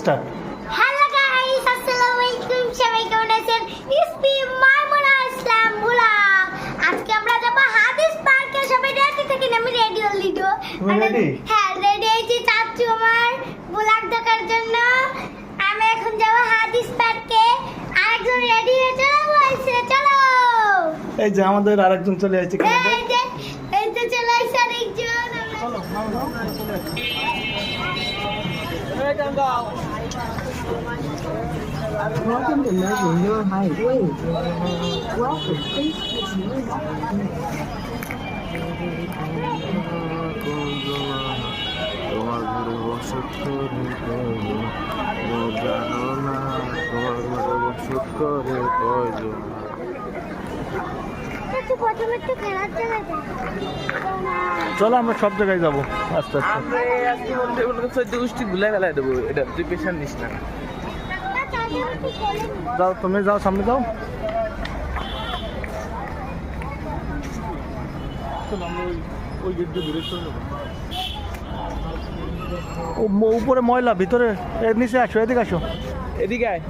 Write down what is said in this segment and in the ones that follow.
Start. Hello guys, আসসালামু আলাইকুম। সবাই কেমন আছেন? ইসপি মাইমুনা ইসলাম ব্লগ। আজকে আমরা যাব হাদিস পার্কে। সবাই রেডি থাকেন, আমি রেডি হলি তো। রেডি? হ্যাঁ, রেডি হয়েছি চাচু আমার ব্লগ দেখার জন্য। আমি এখন যাব হাদিস পার্কে। আরেকজন রেডি হয়ে চলো বলছে, চলো। এই যে আমাদের আরেকজন চলে আসছে। এই যে চলে আসছে আরেকজন। Welcome to measure your height. Welcome, please continue walking. তোমার ঘরে বসত করে জানো না, তোমার ঘরে বসত করে প্রয়োজন। প্রথমে একটু খেলার জায়গা চলো আমরা সব জায়গায় যাবো আস্তে আস্তে। আমরা আজকে বলতে বলতে 14 গোষ্ঠী ভুলে ফেলাই দেবো। এটা তুই পেশার নিস না। যাও, তুমি যাও, সামনে যাও। উপরে ময়লা, ভিতরে এর নিচে আসো, এদিকে আসো। এদিকে আয়।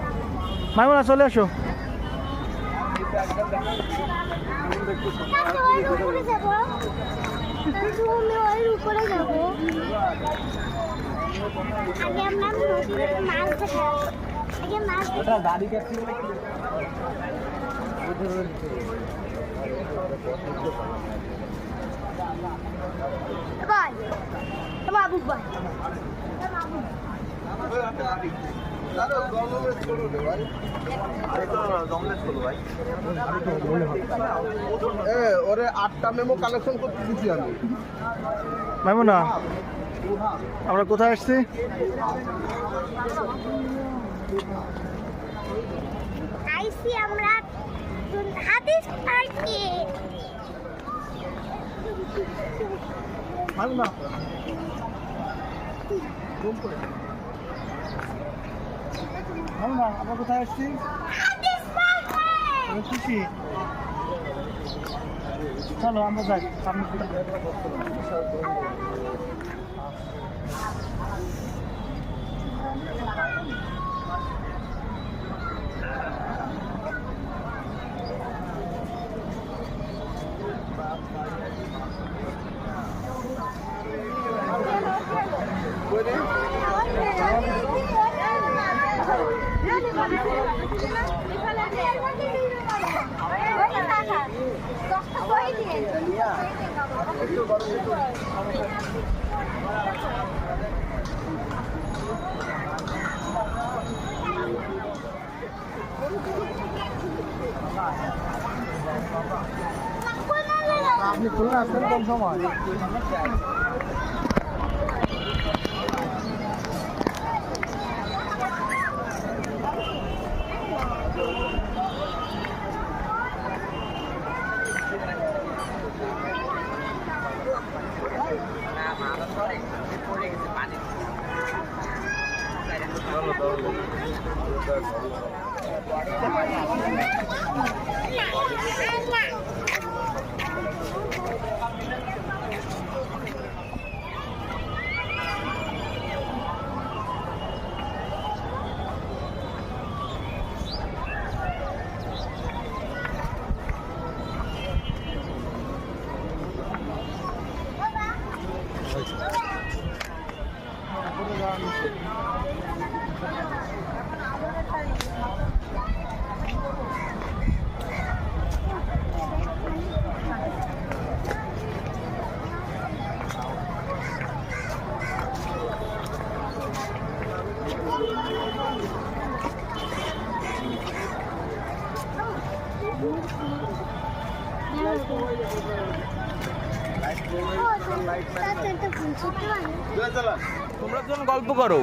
মাইমুনা চলে আসো। উপরে যাবো, উপরে যাবো। আগে আমরা মাছ দেখা, আগে মাছ গাড়ি কাটছি ভাই, বাবু ভাই, ওরে 8টা মেমো কালেকশন করতে দিচ্ছি আমি। মাইমুনা, আমরা কোথায় আসছি? আইসি আমরা হাদিস পার্কে। মাইমুনা, মাইমুনা, আমরা কোথায় আসছি? হাদিস পার্কে। আমি খুশি। চলো আমরা যাই সামনে। আপনি খুলনা আসছেন কোন সময়? তোমরা যখন গল্প করো